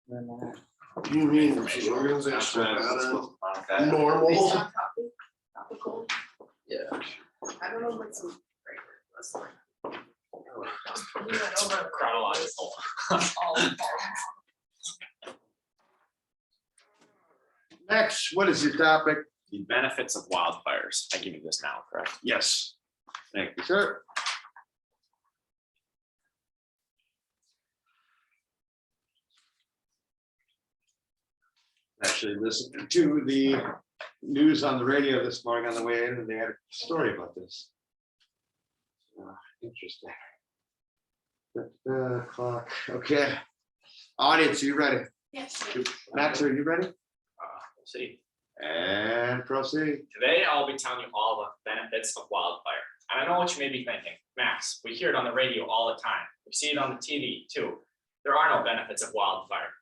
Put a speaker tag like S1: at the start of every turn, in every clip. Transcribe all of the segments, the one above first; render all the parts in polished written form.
S1: You mean the organization better, normal?
S2: Topical.
S1: Yeah.
S2: I don't know what's some.
S3: Chronological.
S1: Next, what is your topic?
S3: The benefits of wildfires. I give you this now, correct?
S1: Yes.
S3: Thank you.
S1: Sure. Actually listened to the news on the radio this morning on the way in, and they had a story about this. Interesting. Clock. Okay. Audience, are you ready?
S2: Yes.
S1: Max, are you ready?
S3: We'll see.
S1: And proceed.
S3: Today, I'll be telling you all the benefits of wildfire. And I know what you may be thinking. Max, we hear it on the radio all the time. We see it on the TV too. There are no benefits of wildfire.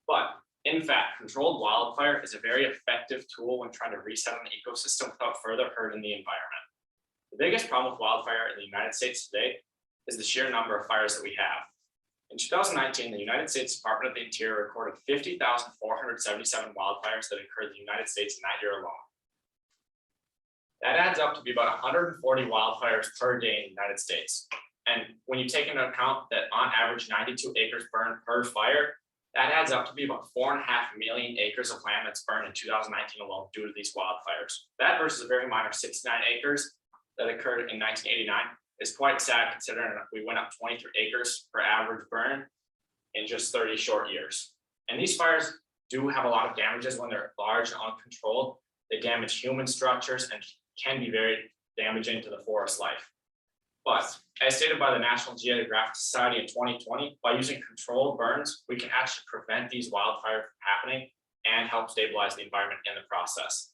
S3: But in fact, controlled wildfire is a very effective tool when trying to reset an ecosystem without further hurting the environment. The biggest problem with wildfire in the United States today is the sheer number of fires that we have. In 2019, the United States Department of the Interior recorded 50,477 wildfires that occurred in the United States in that year alone. That adds up to be about 140 wildfires per day in the United States. And when you take into account that on average 92 acres burned per fire, that adds up to be about 4.5 million acres of land that's burned in 2019 alone due to these wildfires. That versus a very minor 69 acres that occurred in 1989 is quite sad, considering that we went up 23 acres per average burn in just 30 short years. And these fires do have a lot of damages when they're large and uncontrolled. They damage human structures and can be very damaging to the forest life. But as stated by the National Geographic Society in 2020, by using controlled burns, we can actually prevent these wildfires from happening and help stabilize the environment in the process.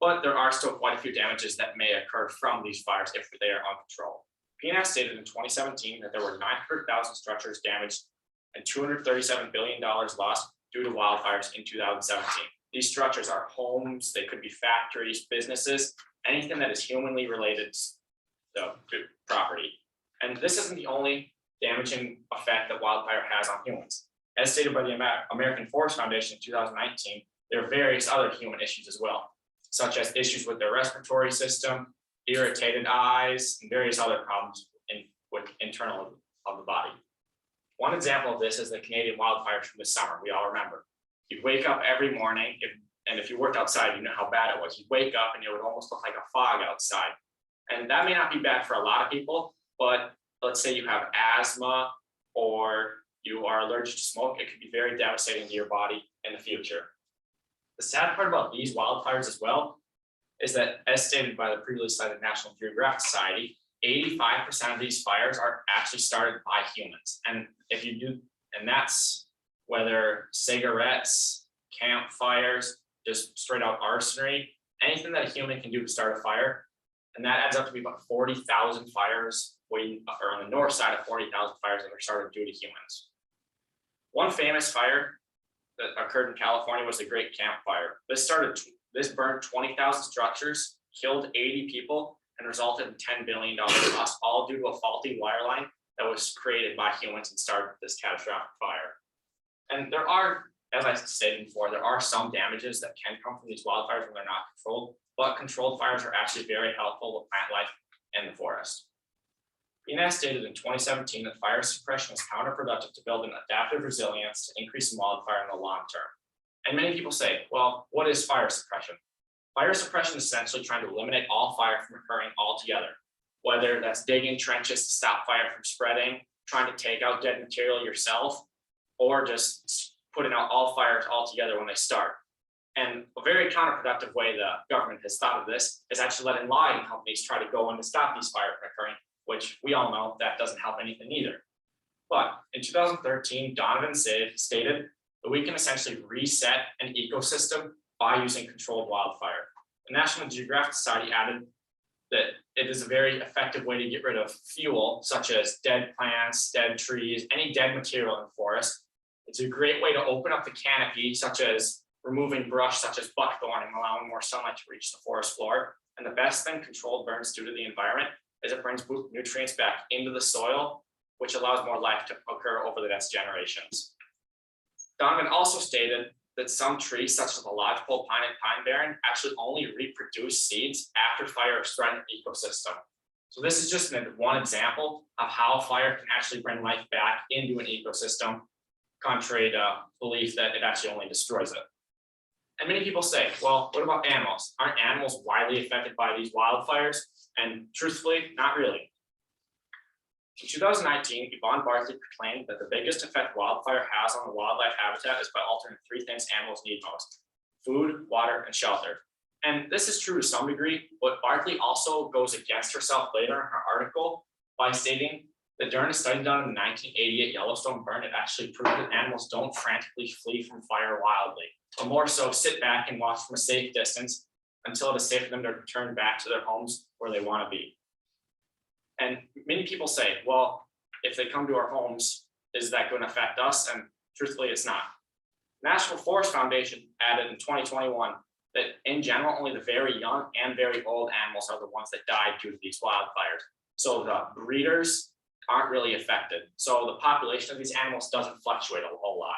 S3: But there are still quite a few damages that may occur from these fires if they are uncontrolled. PNAS stated in 2017 that there were 900,000 structures damaged and $237 billion lost due to wildfires in 2017. These structures are homes, they could be factories, businesses, anything that is humanly related to property. And this isn't the only damaging effect that wildfire has on humans. As stated by the American Forest Foundation in 2019, there are various other human issues as well, such as issues with their respiratory system, irritated eyes, and various other problems with internal of the body. One example of this is the Canadian wildfires from this summer. We all remember. You'd wake up every morning, and if you worked outside, you know how bad it was. You'd wake up and it would almost look like a fog outside. And that may not be bad for a lot of people, but let's say you have asthma or you are allergic to smoke, it could be very devastating to your body in the future. The sad part about these wildfires as well is that, as stated by the previously cited National Geographic Society, 85% of these fires are actually started by humans. And if you do, and that's whether cigarettes, campfires, just straight out arsonery, anything that a human can do to start a fire. And that adds up to be about 40,000 fires, or on the north side of 40,000 fires that are started due to humans. One famous fire that occurred in California was the Great Camp Fire. This burned 20,000 structures, killed 80 people, and resulted in $10 billion loss, all due to a faulty wire line that was created by humans and started this catastrophic fire. And there are, as I stated before, there are some damages that can come from these wildfires when they're not controlled, but controlled fires are actually very helpful with plant life in the forest. PNAS stated in 2017 that fire suppression is counterproductive to build an adaptive resilience to increase wildfire in the long term. And many people say, well, what is fire suppression? Fire suppression is essentially trying to eliminate all fire from occurring altogether, whether that's digging trenches to stop fire from spreading, trying to take out dead material yourself, or just putting out all fires altogether when they start. And a very counterproductive way the government has thought of this is actually letting logging companies try to go in to stop these fires from occurring, which we all know that doesn't help anything either. But in 2013, Donovan stated that we can essentially reset an ecosystem by using controlled wildfire. The National Geographic Society added that it is a very effective way to get rid of fuel, such as dead plants, dead trees, any dead material in the forest. It's a great way to open up the canopy, such as removing brush, such as buckthorn, and allowing more sunlight to reach the forest floor. And the best thing controlled burns do to the environment is it brings nutrients back into the soil, which allows more life to occur over the next generations. Donovan also stated that some trees, such as the lodgepole pine and pine barren, actually only reproduce seeds after fire has threatened the ecosystem. So this is just one example of how fire can actually bring life back into an ecosystem, contrary to belief that it actually only destroys it. And many people say, well, what about animals? Aren't animals widely affected by these wildfires? And truthfully, not really. In 2019, Yvonne Barkley proclaimed that the biggest effect wildfire has on the wildlife habitat is by altering three things animals need most: food, water, and shelter. And this is true to some degree, but Barkley also goes against herself later in her article by stating that during a study done in the 1988 Yellowstone burn, it actually proved that animals don't frantically flee from fire wildly, but more so sit back and watch from a safe distance until it is safe for them to return back to their homes where they want to be. And many people say, well, if they come to our homes, is that going to affect us? And truthfully, it's not. National Forest Foundation added in 2021 that in general, only the very young and very old animals are the ones that died due to these wildfires. So the breeders aren't really affected. So the population of these animals doesn't fluctuate a whole lot.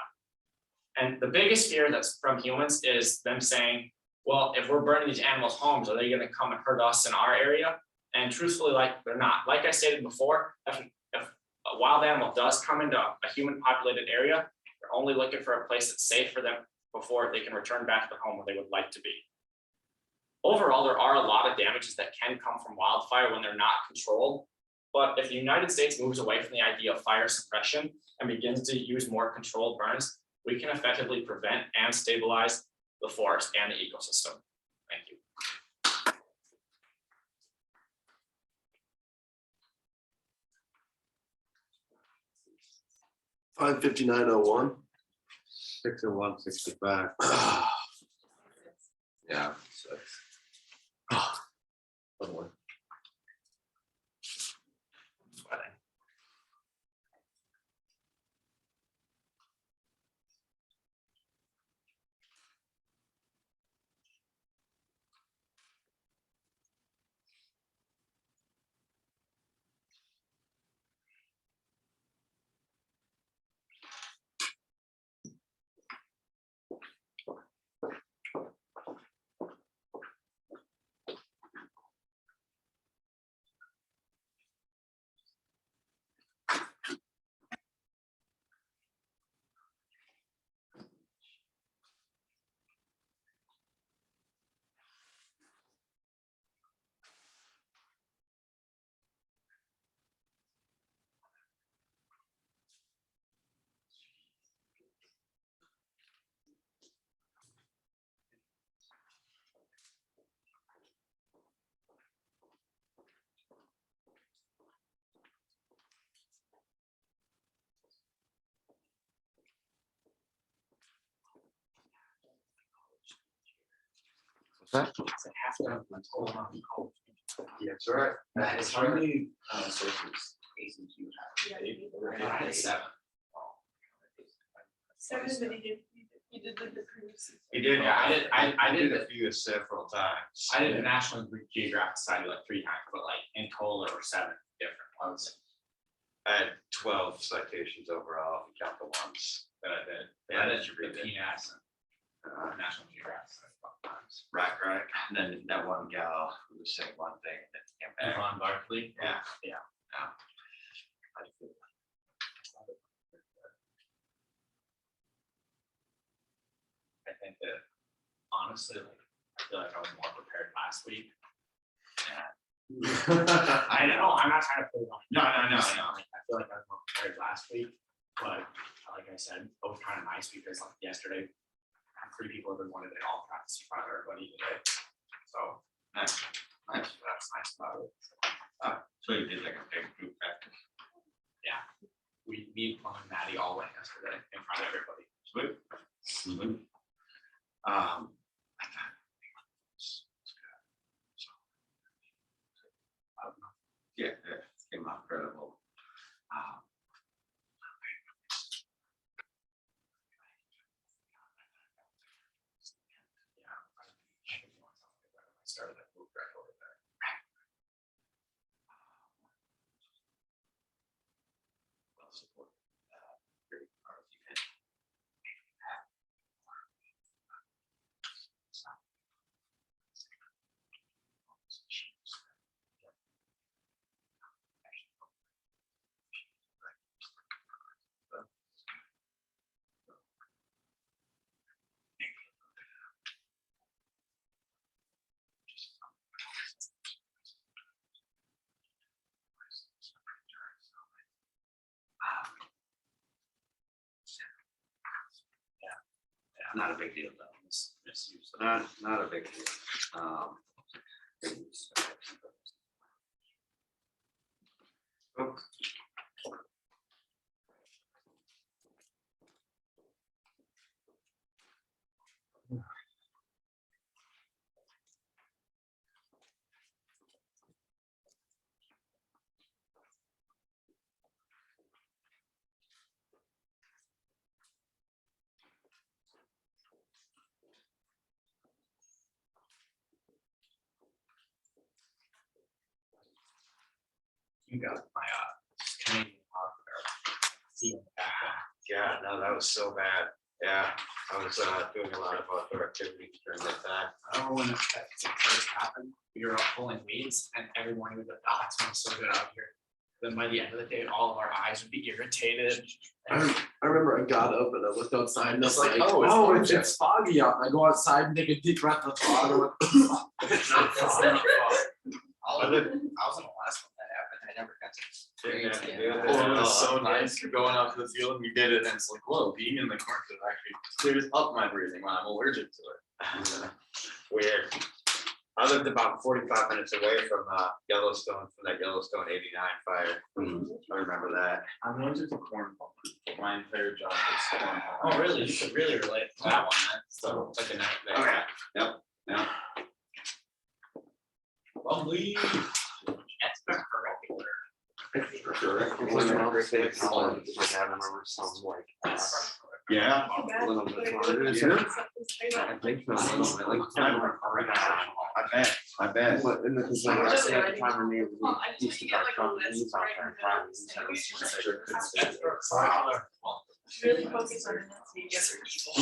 S3: And the biggest fear that's from humans is them saying, well, if we're burning these animals' homes, are they going to come and hurt us in our area? And truthfully, like, they're not. Like I stated before, if a wild animal does come into a human populated area, they're only looking for a place that's safe for them before they can return back to the home where they would like to be. Overall, there are a lot of damages that can come from wildfire when they're not controlled. But if the United States moves away from the idea of fire suppression and begins to use more controlled burns, we can effectively prevent and stabilize the forest and the ecosystem. Thank you.
S4: 55901.
S1: 60165.
S4: Yeah. So one more.
S3: Sweating.
S1: What's that?
S3: It's a half done.
S1: Yeah, that's right.
S4: Matt, how many sources ACQ
S2: Yeah,
S4: have?
S3: 7.
S2: Seven, but you did the previous.
S1: He did.
S3: Yeah, I did
S1: a few several times.
S3: I did the National Geographic Society like 3 times, but like in total there were 7 different ones.
S1: I had 12 citations overall, if you count the ones that I did.
S3: I did
S1: you read
S3: the
S1: it.
S3: PNAS and National Geographic Society a couple times.
S1: Right. And then that one gal who was saying one thing that came back.
S3: Yvonne Barkley.
S1: Yeah.
S3: I think that honestly, like, I feel like I was more prepared last week. I know, I'm not trying to put it on.
S1: No.
S3: Like, I feel like I was more prepared last week, but like I said, it was kind of nice because like yesterday, 3 people have been wanted it all practice in front of everybody today. So
S1: Nice.
S3: that's nice about it.
S1: So you did like a big group practice.
S3: We and Madie all went yesterday in front of everybody.
S1: Sweet. I thought it's good. So, yeah, it came out incredible.
S3: I started that move right over there. Well supported. Great RFP.
S5: not a big deal though. Misuse.
S1: Not a big deal.
S3: You got my Canadian see in the background.
S1: Yeah, no, that was so bad. Yeah, I was doing a lot of outdoor activities during that time.
S3: I remember when that first happened, we were out pulling weeds and every morning with the dots smells so good out here. Then by the end of the day, all of our eyes would be irritated.
S4: I remember I got up and I looked outside and
S3: It's
S4: it's
S3: like,
S4: like,
S3: oh, it's
S4: it's foggy out. And I go outside and take a deep breath of fog. I went,
S3: It's not fog.
S5: I was in the last one that happened. I never got to
S1: Didn't
S5: experience
S1: have to
S5: it.
S1: do that.
S6: Oh, it was so nice. You're going out to the field and you did it, and it's like, whoa, being in the cornfield actually clears up my breathing when I'm allergic to it.
S1: Weird. I lived about 45 minutes away from Yellowstone, from that Yellowstone '89 fire. I remember that.
S6: I'm allergic to corn pop. My entire job is corn pop.
S3: Oh, really? You could really relate to that one, then. So like a night there.
S1: Oh, yeah. Yep.
S3: Lovely. That's better for regular.
S1: Yeah.
S2: A
S1: little bit
S2: harder.
S1: Is it? I think so. A little bit, like, I bet.
S4: But in the
S2: Just
S4: like, I
S2: like-
S4: had time when they
S2: Well, I just
S4: used to
S2: think I
S4: got
S2: like
S4: from
S2: a list
S4: these out
S2: right
S4: there
S2: now.
S4: and farming.
S2: Really focus on the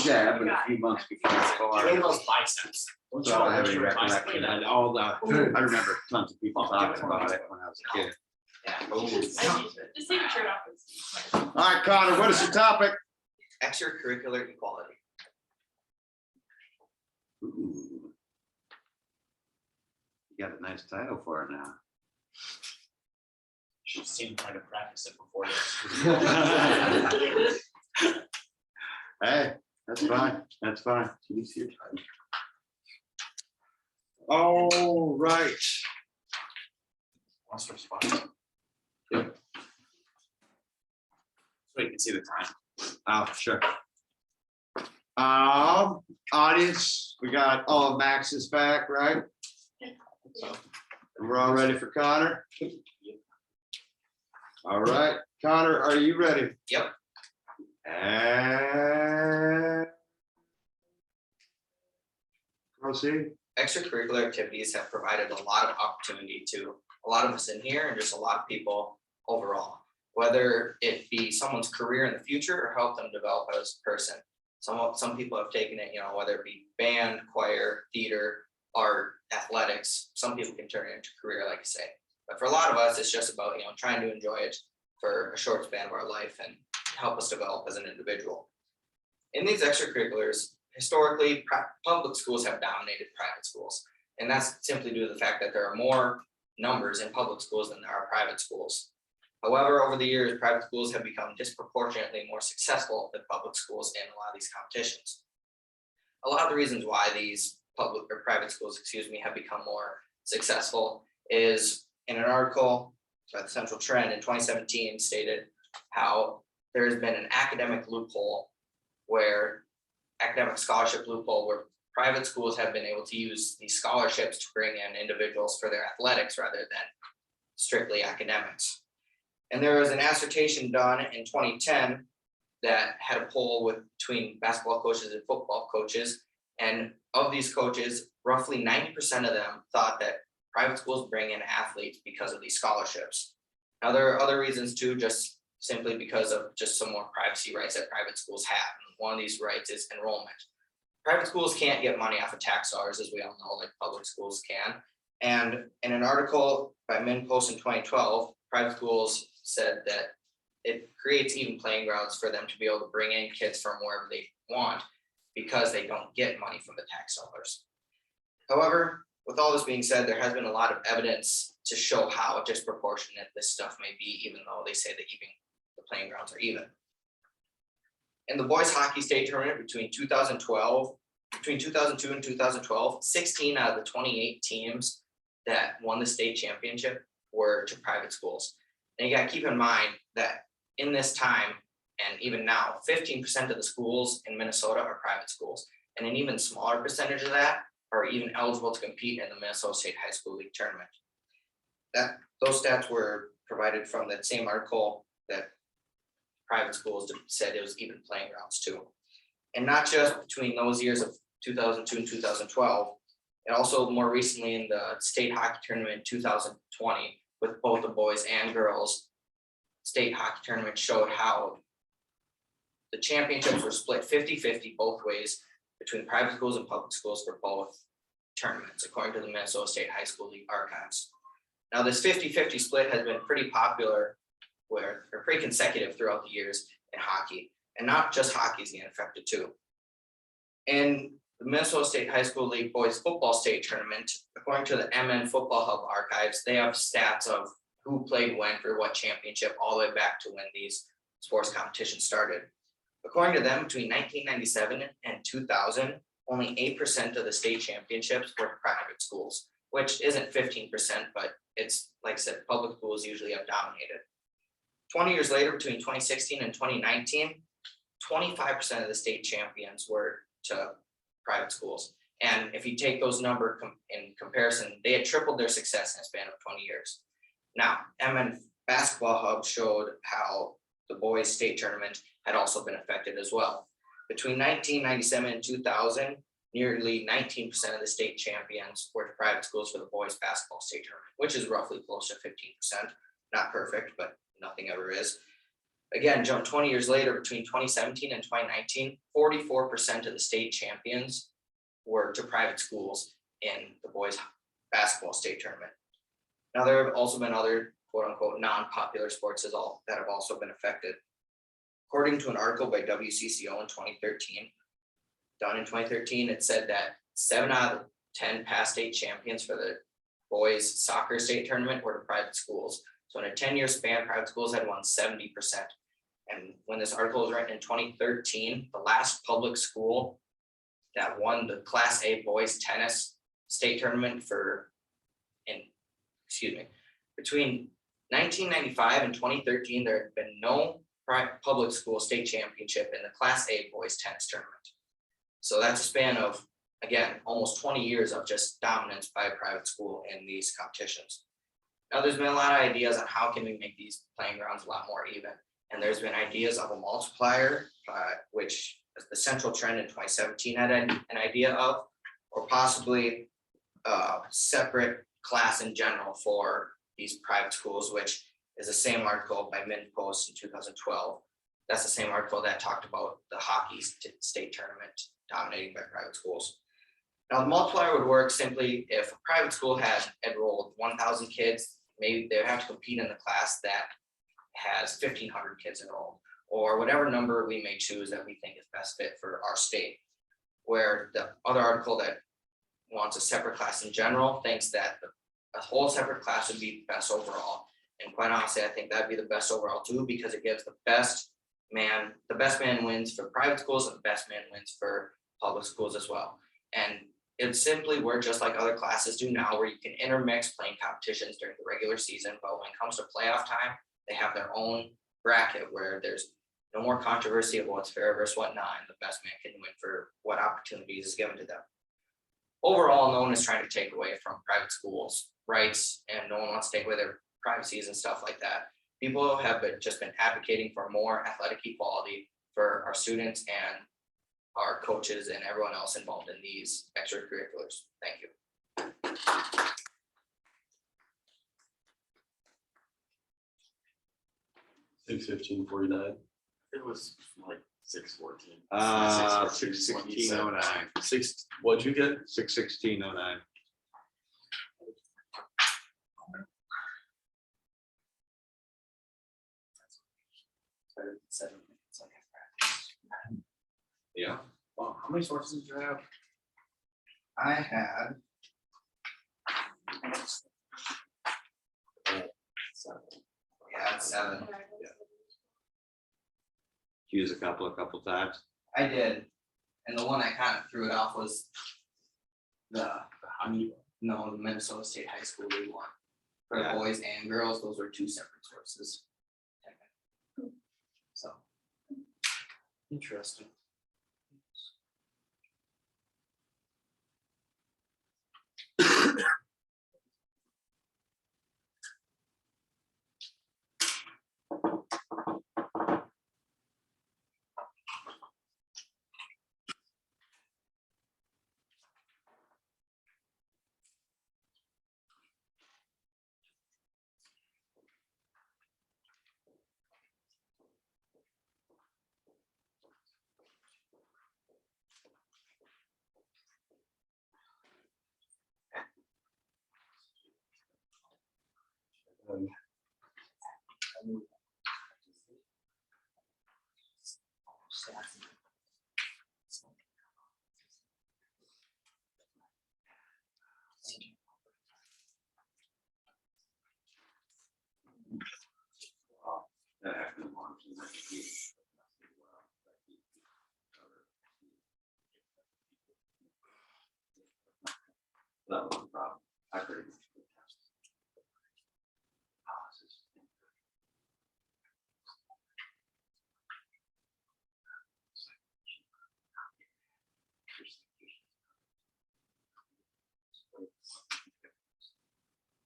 S1: Yeah, happened a few months before the
S3: Look at
S1: fire.
S3: those biceps. Don't you
S1: So I
S3: know
S1: have
S3: those
S1: any
S3: are biceps?
S1: recollection
S3: Look at
S1: and
S3: that.
S1: all the, I remember tons of people talking about it when I was a kid.
S2: Just take your shirt off.
S1: All right, Connor, what is your topic?
S5: Extracurricular equality.
S1: Ooh. You got a nice title for it now.
S3: Should have seen trying to practice it before this.
S1: Hey, that's fine, that's fine. You see your title. All right.
S3: Wants to respond. So you can see the time.
S1: Oh, sure. Audience, we got all of Max's back, right? We're all ready for Connor? All right, Connor, are you ready?
S5: Yep.
S1: And proceed.
S5: Extracurricular activities have provided a lot of opportunity to a lot of us in here and just a lot of people overall, whether it be someone's career in the future or help them develop as a person. Some people have taken it, whether it be band, choir, theater, art, athletics. Some people can turn it into a career, like I say. But for a lot of us, it's just about trying to enjoy it for a short span of our life and help us develop as an individual. In these extracurriculars, historically, public schools have dominated private schools, and that's simply due to the fact that there are more numbers in public schools than there are private schools. However, over the years, private schools have become disproportionately more successful than public schools in a lot of these competitions. A lot of the reasons why these public or private schools, have become more successful is in an article by the Central Trend in 2017 stated how there has been an academic loophole where private schools have been able to use these scholarships to bring in individuals for their athletics rather than strictly academics. And there was an assertion done in 2010 that had a poll between basketball coaches and football coaches. And of these coaches, roughly 90% of them thought that private schools bring in athletes because of these scholarships. Now, there are other reasons too, just simply because of just some more privacy rights that private schools have. And one of these rights is enrollment. Private schools can't get money off of tax dollars, as we all know, like public schools can. And in an article by MinPost in 2012, private schools said that it creates even playing grounds for them to be able to bring in kids from wherever they want because they don't get money from the tax dollars. However, with all this being said, there has been a lot of evidence to show how disproportionate this stuff may be, even though they say that even the playing grounds are even. In the boys hockey state tournament between 2002 and 2012, 16 out of the 28 teams that won the state championship were to private schools. And you gotta keep in mind that in this time, and even now, 15% of the schools in Minnesota are private schools. And an even smaller percentage of that are even eligible to compete in the Minnesota State High School League tournament. Those stats were provided from that same article that private schools said it was even playing grounds too. And not just between those years of 2002 and 2012, and also more recently in the state hockey tournament in 2020 with both the boys and girls. State hockey tournament showed how the championships were split 50-50 both ways between private schools and public schools for both tournaments, according to the Minnesota State High School League archives. Now, this 50-50 split has been pretty popular or pretty consecutive throughout the years in hockey, and not just hockey is getting affected too. In the Minnesota State High School League boys football state tournament, according to the MN Football Hub archives, they have stats of who played when for what championship all the way back to when these sports competitions started. According to them, between 1997 and 2000, only 8% of the state championships were private schools, which isn't 15%, but it's, like I said, public schools usually have dominated. 20 years later, between 2016 and 2019, 25% of the state champions were to private schools. And if you take those numbers in comparison, they had tripled their success in a span of 20 years. Now, MN Basketball Hub showed how the boys state tournament had also been affected as well. Between 1997 and 2000, nearly 19% of the state champions were to private schools for the boys basketball state tournament, which is roughly close to 15%. Not perfect, but nothing ever is. Again, jump 20 years later, between 2017 and 2019, 44% of the state champions were to private schools in the boys basketball state tournament. Now, there have also been other quote unquote non-popular sports that have also been affected. According to an article by WCCO in 2013, done in 2013, it said that 7 out of 10 past state champions for the boys soccer state tournament were to private schools. So in a 10-year span, private schools had won 70%. And when this article was written in 2013, the last public school that won the Class A boys tennis state tournament between 1995 and 2013, there had been no public school state championship in the Class A boys tennis tournament. So that's a span of, again, almost 20 years of just dominance by a private school in these competitions. Now, there's been a lot of ideas on how can we make these playing grounds a lot more even. And there's been ideas of a multiplier, which the central trend in 2017 had an idea of, or possibly a separate class in general for these private schools, which is the same article by Min Post in 2012. That's the same article that talked about the hockey state tournament dominating by private schools. Now, the multiplier would work simply if a private school had enrolled 1,000 kids, maybe they would have to compete in the class that has 1,500 kids enrolled, or whatever number we may choose that we think is best fit for our state. Where the other article that wants a separate class in general thinks that a whole separate class would be best overall. And quite honestly, I think that'd be the best overall too, because it gives the best man wins for private schools and the best man wins for public schools as well. And it simply works just like other classes do now, where you can intermix playing competitions during the regular season, but when it comes to playoff time, they have their own bracket where there's no more controversy of what's fair versus what not, and the best man can win for what opportunities is given to them. Overall, no one is trying to take away from private schools' rights, and no one wants to take away their privacies and stuff like that. People have just been advocating for more athletic equality for our students and our coaches and everyone else involved in these extracurriculars. Thank you.
S7: 6:15:49.
S6: It was like 6:14.
S1: 6:16:09.
S7: What'd you get?
S1: 6:16:09. Yeah.
S4: Wow, how many sources did you have?
S5: I had seven.
S1: use a couple times.
S5: I did, and the one I kind of threw it off was the no, the Minnesota State High School League one. For
S1: Yeah.
S5: boys and girls, those were two separate sources. So. Interesting.
S1: That happened once, and that could be- That was the problem. I pretty much.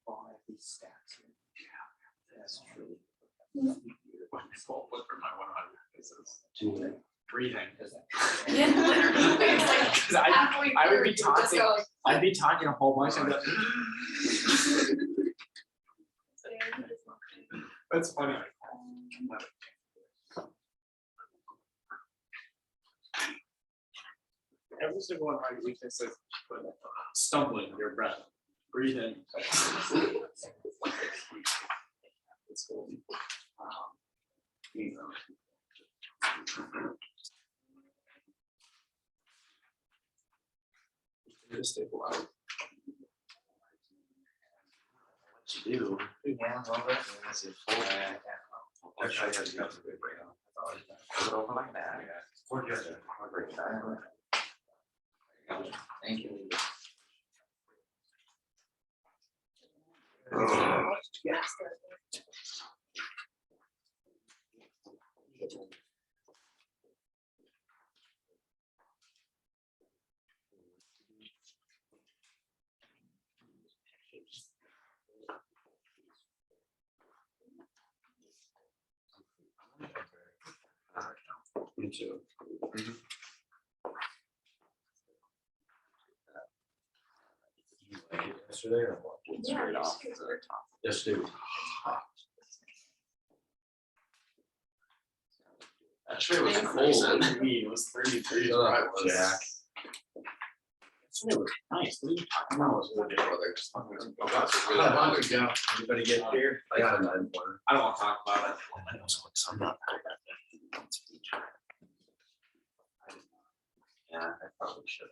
S5: All of these stats here. That's true.
S6: Flip for my 100 pieces.
S3: Breathing.
S2: Yeah, literally, it's like
S3: 'Cause I
S2: halfway
S3: I would
S2: through,
S3: be
S2: you just
S3: taunting-
S2: go like,
S3: I'd be talking a whole bunch of them. That's funny. Every single one of my weaknesses, stumbling, your breath, breathing. It's cool.
S1: You know.
S3: Just stay alive.
S1: What you do?
S5: Yeah, well, that's.
S1: Actually, I had to go to the big break. I was over like that. Or just a great time.
S5: Thank you.
S1: Me too. Yesterday or what?
S2: Yeah,
S1: Straight off. Yesterday was hot.
S6: Actually, it was
S2: Thanks.
S6: cold. It was 33.
S1: Oh,
S6: where I was.
S1: Jack.
S3: It was nice. What are you talking
S6: No, it
S3: about?
S6: was really good weather. Just fucking was really
S1: How
S6: hot.
S1: about Anybody get here? I got a 9 pointer.
S3: I don't want to talk about it.
S1: I'm not. Yeah, I probably should.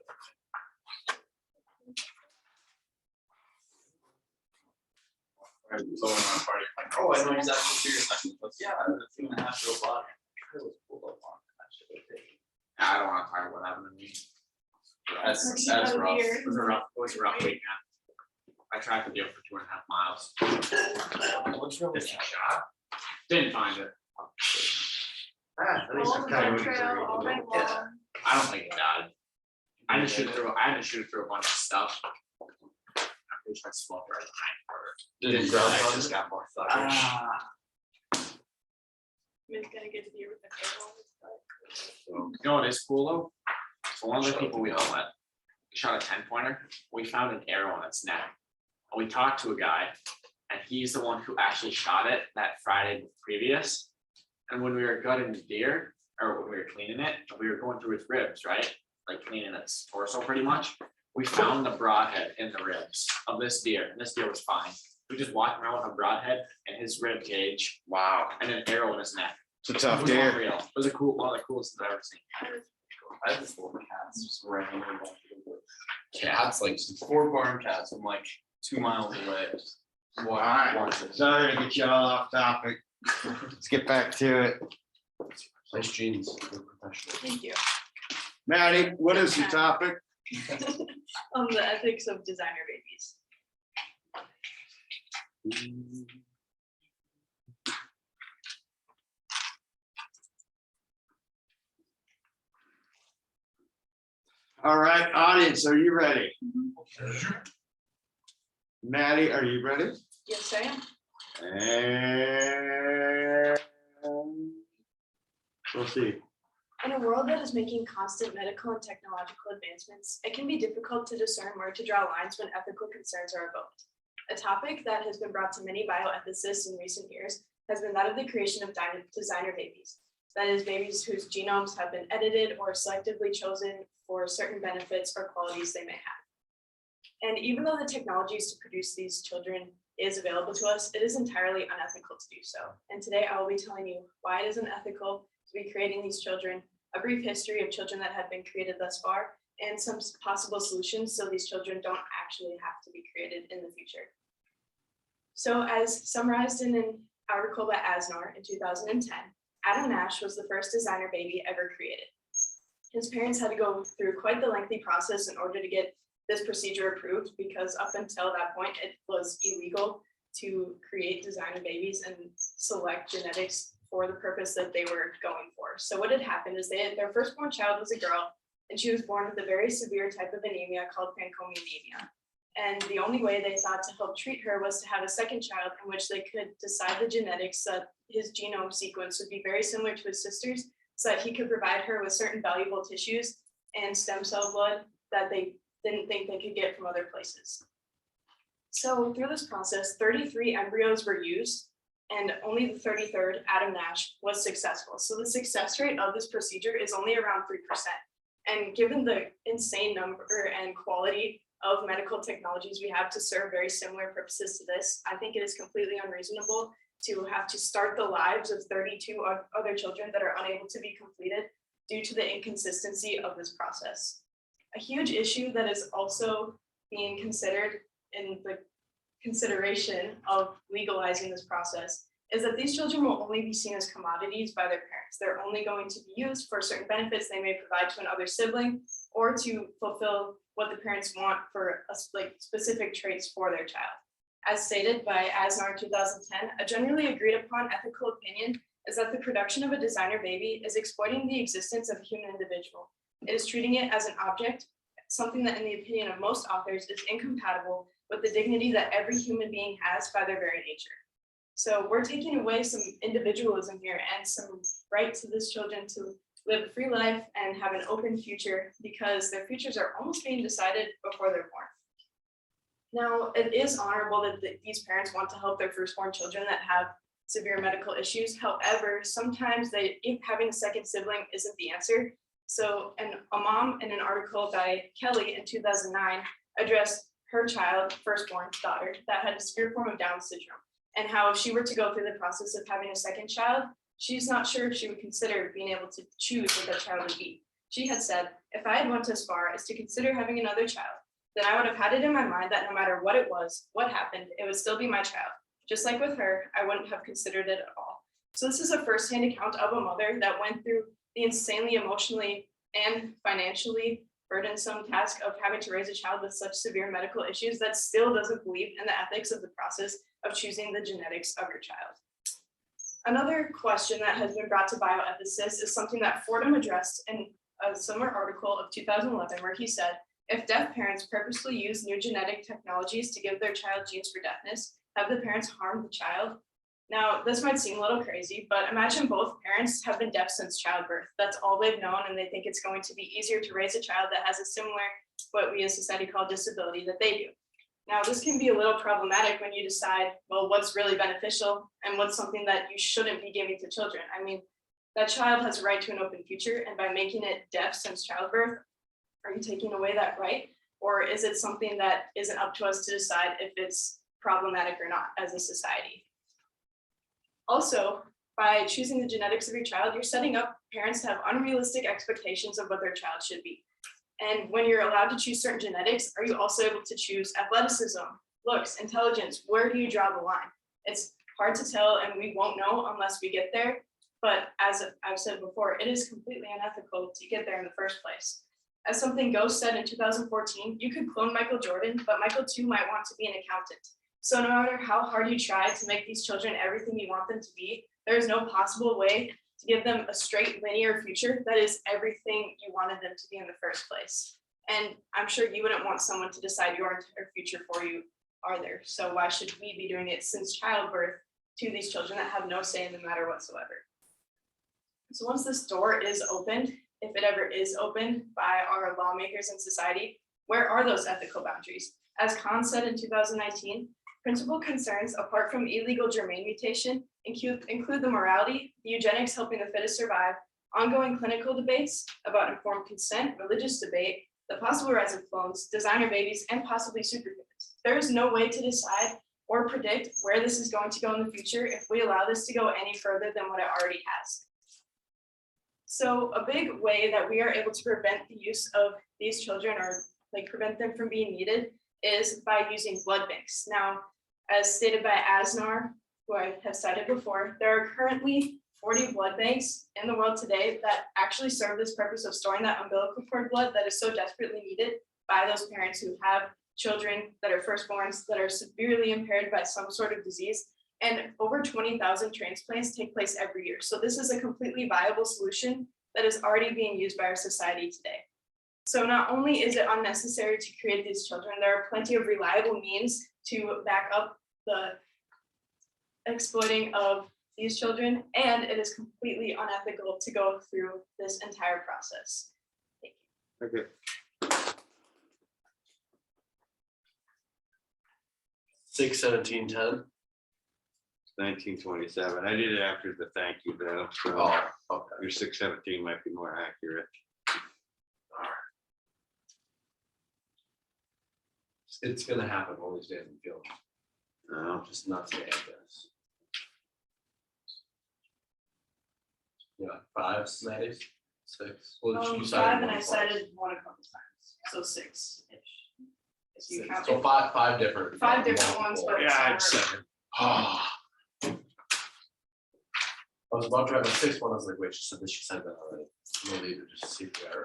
S6: Right, so when I party, like, oh, I know exactly what you're talking about. Yeah, it's 2.5 to a block. It was pulled up on that shit.
S3: I don't want to talk about what happened to me. That's
S2: That's
S3: rough.
S2: weird.
S3: It was a rough weekend. I tracked the deal for 2.5 miles.
S5: What's wrong with
S3: Missed a shot. Didn't find it.
S1: At least I'm
S2: all
S1: kind
S2: the
S1: of.
S2: trail all night long.
S3: I don't think it died. I had to shoot through a bunch of stuff. I'm pretty sure I smoked right behind her.
S1: Didn't
S3: die,
S1: die,
S3: I
S1: just
S3: just
S1: got more thuggish.
S2: Mine's gonna get to deer with the arrow, but-
S3: You know what is cool though? So one of the people we all met shot a 10-pointer. We found an arrow in its neck. And we talked to a guy, and he's the one who actually shot it that Friday previous. And when we were gutting the deer, or when we were cleaning it, we were going through its ribs, right? Like cleaning its torso pretty much. We found the broadhead in the ribs of this deer, and this deer was fine. We just walked around with a broadhead in his rib cage. Wow. And an arrow in his neck.
S1: It's a
S3: It
S1: tough
S3: was
S1: deer.
S3: unreal. It was one of the coolest I've ever seen.
S6: I had this little cats just randomly.
S3: Cats,
S6: like 4 barn cats from like 2 miles away.
S1: Alright, sorry to get you all off topic. Let's get back to it.
S7: Nice jeans. You're professional.
S2: Thank you.
S8: Madie, what is the topic?
S2: On the ethics of designer babies.
S8: All right, audience, are you ready? Madie, are you ready?
S2: Yes, I am.
S8: And proceed.
S2: In a world that is making constant medical and technological advancements, it can be difficult to discern where to draw lines when ethical concerns are evoked. A topic that has been brought to many bioethicists in recent years has been that of the creation of designer babies. That is, babies whose genomes have been edited or selectively chosen for certain benefits or qualities they may have. And even though the technologies to produce these children is available to us, it is entirely unethical to do so. And today I will be telling you why it is unethical to be creating these children, a brief history of children that have been created thus far, and some possible solutions so these children don't actually have to be created in the future. So as summarized in an article by Asnar in 2010, Adam Nash was the first designer baby ever created. His parents had to go through quite the lengthy process in order to get this procedure approved, because up until that point, it was illegal to create designer babies and select genetics for the purpose that they were going for. So what had happened is their firstborn child was a girl, and she was born with a very severe type of anemia called Fanconi anemia. And the only way they thought to help treat her was to have a second child in which they could decide the genetics that his genome sequence would be very similar to his sister's, so that he could provide her with certain valuable tissues and stem cell blood that they didn't think they could get from other places. So through this process, 33 embryos were used, and only the 33rd, Adam Nash, was successful. So the success rate of this procedure is only around 3%. And given the insane number and quality of medical technologies we have to serve very similar purposes to this, I think it is completely unreasonable to have to start the lives of 32 other children that are unable to be completed due to the inconsistency of this process. A huge issue that is also being considered in the consideration of legalizing this process is that these children will only be seen as commodities by their parents. They're only going to be used for certain benefits they may provide to another sibling, or to fulfill what the parents want for specific traits for their child. As stated by Asnar 2010, a generally agreed upon ethical opinion is that the production of a designer baby is exploiting the existence of a human individual. It is treating it as an object, something that in the opinion of most authors is incompatible with the dignity that every human being has by their very nature. So we're taking away some individualism here and some right to these children to live a free life and have an open future, because their futures are almost being decided before they're born. Now, it is honorable that these parents want to help their firstborn children that have severe medical issues. However, sometimes having a second sibling isn't the answer. So a mom in an article by Kelly in 2009 addressed her child, firstborn daughter, that had a severe form of Down syndrome, and how if she were to go through the process of having a second child, she's not sure if she would consider being able to choose what that child would be. She had said, if I had went as far as to consider having another child, then I would have had it in my mind that no matter what it was, what happened, it would still be my child. Just like with her, I wouldn't have considered it at all. So this is a firsthand account of a mother that went through the insanely emotionally and financially burdensome task of having to raise a child with such severe medical issues that still doesn't believe in the ethics of the process of choosing the genetics of your child. Another question that has been brought to bioethicists is something that Fordham addressed in a similar article of 2011, where he said, if deaf parents purposely use new genetic technologies to give their child genes for deafness, have the parents harmed the child? Now, this might seem a little crazy, but imagine both parents have been deaf since childbirth. That's all they've known, and they think it's going to be easier to raise a child that has a similar, what we as society call disability, that they do. Now, this can be a little problematic when you decide, well, what's really beneficial and what's something that you shouldn't be giving to children. I mean, that child has a right to an open future, and by making it deaf since childbirth, are you taking away that right? Or is it something that isn't up to us to decide if it's problematic or not as a society? Also, by choosing the genetics of your child, you're setting up parents to have unrealistic expectations of what their child should be. And when you're allowed to choose certain genetics, are you also able to choose athleticism, looks, intelligence? Where do you draw the line? It's hard to tell, and we won't know unless we get there. But as I've said before, it is completely unethical to get there in the first place. As something Ghost said in 2014, you could clone Michael Jordan, but Michael too might want to be an accountant. So no matter how hard you try to make these children everything you want them to be, there is no possible way to give them a straight linear future that is everything you wanted them to be in the first place. And I'm sure you wouldn't want someone to decide your entire future for you either. So why should we be doing it since childbirth to these children that have no say in the matter whatsoever? So once this door is opened, if it ever is opened by our lawmakers in society, where are those ethical boundaries? As Khan said in 2019, principal concerns apart from illegal germane mutation include the morality, the eugenics helping the fittest survive, ongoing clinical debates about informed consent, religious debate, the possible rise of clones, designer babies, and possibly superhumans. There is no way to decide or predict where this is going to go in the future if we allow this to go any further than what it already has. So a big way that we are able to prevent the use of these children or like prevent them from being needed is by using blood banks. Now, as stated by ASNAR, who I have cited before, there are currently 40 blood banks in the world today that actually serve this purpose of storing that umbilical cord blood that is so desperately needed by those parents who have children that are firstborns that are severely impaired by some sort of disease. And over 20,000 transplants take place every year. So this is a completely viable solution that is already being used by our society today. So not only is it unnecessary to create these children, there are plenty of reliable means to back up the exploiting of these children, and it is completely unethical to go through this entire process. Thank you.
S8: Okay.
S7: 6/17/10.
S8: 1927. I did it after the thank you though. So
S7: Oh, okay.
S8: your 617 might be more accurate.
S7: It's gonna happen all these days in the field.
S8: No.
S7: Just not today, I guess. Yeah, 5, Madie, 6. Well, you cited
S2: 5 and
S7: one
S2: I
S7: twice.
S2: cited one a couple times, so 6-ish. If you count
S7: So
S2: it.
S7: five different.
S2: Five different ones, but
S8: Yeah,
S2: some
S8: it's
S2: are-
S8: 7.
S7: I was about to write my 6th one, I was like, wait, she said that already. I'm gonna leave it just to see if we are